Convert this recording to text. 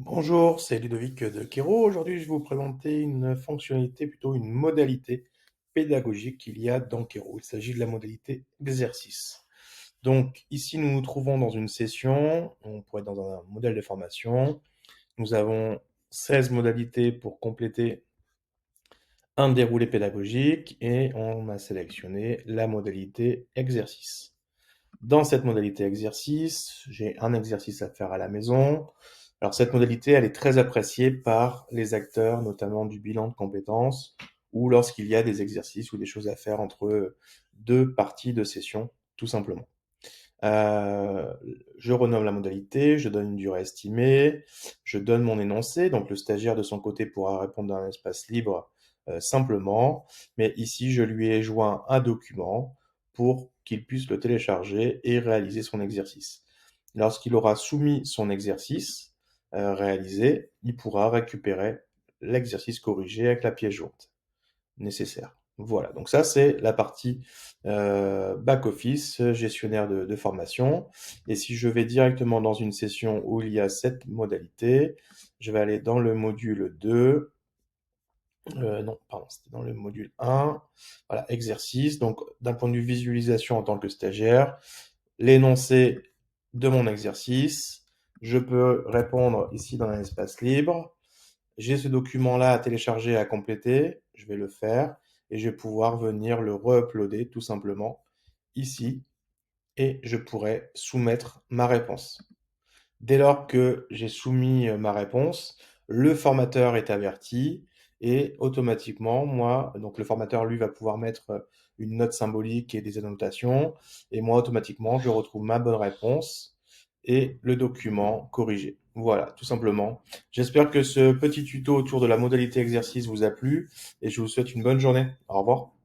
Bonjour, c'est Ludovic de Kero. Aujourd'hui, je vais vous présenter une fonctionnalité, plutôt une modalité pédagogique qu'il y a dans Kero. Il s'agit de la modalité exercice. Donc, ici, nous nous trouvons dans une session, on pourrait être dans un modèle de formation. Nous avons 16 modalités pour compléter un déroulé pédagogique et on a sélectionné la modalité exercice. Dans cette modalité exercice, j'ai un exercice à faire à la maison. Alors cette modalité, elle est très appréciée par les acteurs, notamment du bilan de compétences, ou lorsqu'il y a des exercices ou des choses à faire entre deux parties de session, tout simplement. Euh, je renomme la modalité, je donne une durée estimée, je donne mon énoncé, donc le stagiaire de son côté pourra répondre dans un espace libre simplement, mais ici je lui ai joint un document pour qu'il puisse le télécharger et réaliser son exercice. Lorsqu'il aura soumis son exercice réalisé, il pourra récupérer l'exercice corrigé avec la pièce jointe nécessaire. Voilà, donc ça c'est la partie back-office, gestionnaire de formation. Et si je vais directement dans une session où il y a cette modalité, je vais aller dans le module 2. Non, pardon, c'était dans le module 1. Voilà, exercice. Donc d'un point de vue visualisation en tant que stagiaire, l'énoncé de mon exercice, je peux répondre ici dans un espace libre. J'ai ce document-là à télécharger, à compléter, je vais le faire et je vais pouvoir venir le re-uploader tout simplement ici et je pourrai soumettre ma réponse. Dès lors que j'ai soumis ma réponse, le formateur est averti et automatiquement, moi, donc le formateur, lui, va pouvoir mettre une note symbolique et des annotations et moi, automatiquement, je retrouve ma bonne réponse et le document corrigé. Voilà, tout simplement. J'espère que ce petit tuto autour de la modalité exercice vous a plu et je vous souhaite une bonne journée. Au revoir.